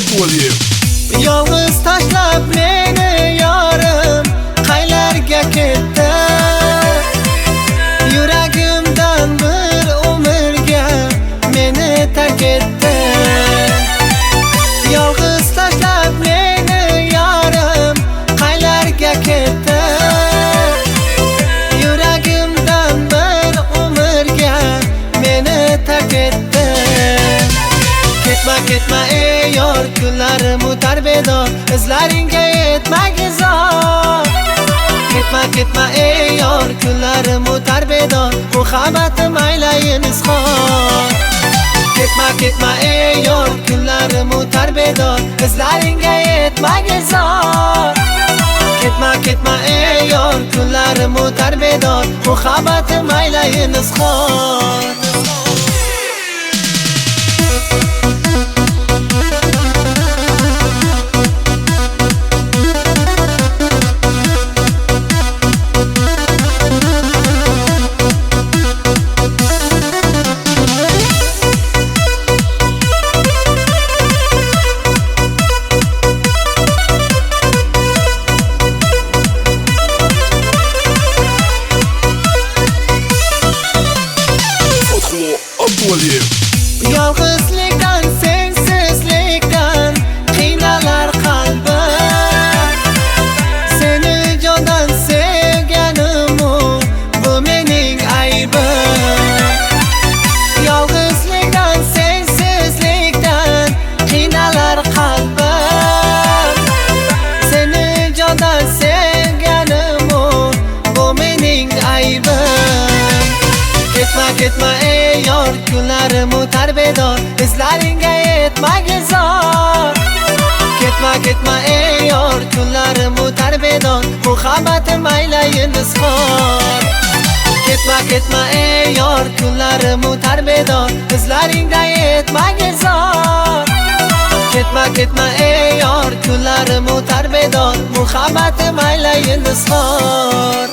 up volume. Yolg'iz tashlab meni yorim qaylarga ketdi? Yuragimdan bir umrga meni tark etdi. Yolg'iz tashlab meni yorim qaylarga ketdi? Yuragimdan bir umrga meni tark etdi. Ketma ketma ey yor, kunlarim o'tar bedor, izlaringga yetmagizor. Ketma ketma ey yor, kunlarim o'tar bedor, muhabbatim aylayin izhor. Ketma ketma ey yor, kunlarim o'tar bedor, izlaringga yetmagizor. Ketma ketma ey yor, kunlarim o'tar bedor, muhabbatim aylayin izhor. Yolg'izlikdan, sensizlikdan qiynalar qalbim. Seni jondan sevganim bu mening aybim. Yolg'izlikdan, sensizlikdan qiynalar qalbim. Seni jondan sevganim bu mening aybim. Ketma ketma ey yor, kunlarim o'tar bedor, izlaringga yetmagizor. Ketma ketma ey yor, kunlarim o'tar bedor, muhabbatim aylayin izhor. Ketma ketma ey yor, kunlarim o'tar bedor, izlaringga yetmagizor. Ketma ketma ey yor, kunlarim o'tar bedor, muhabbatim aylayin izhor.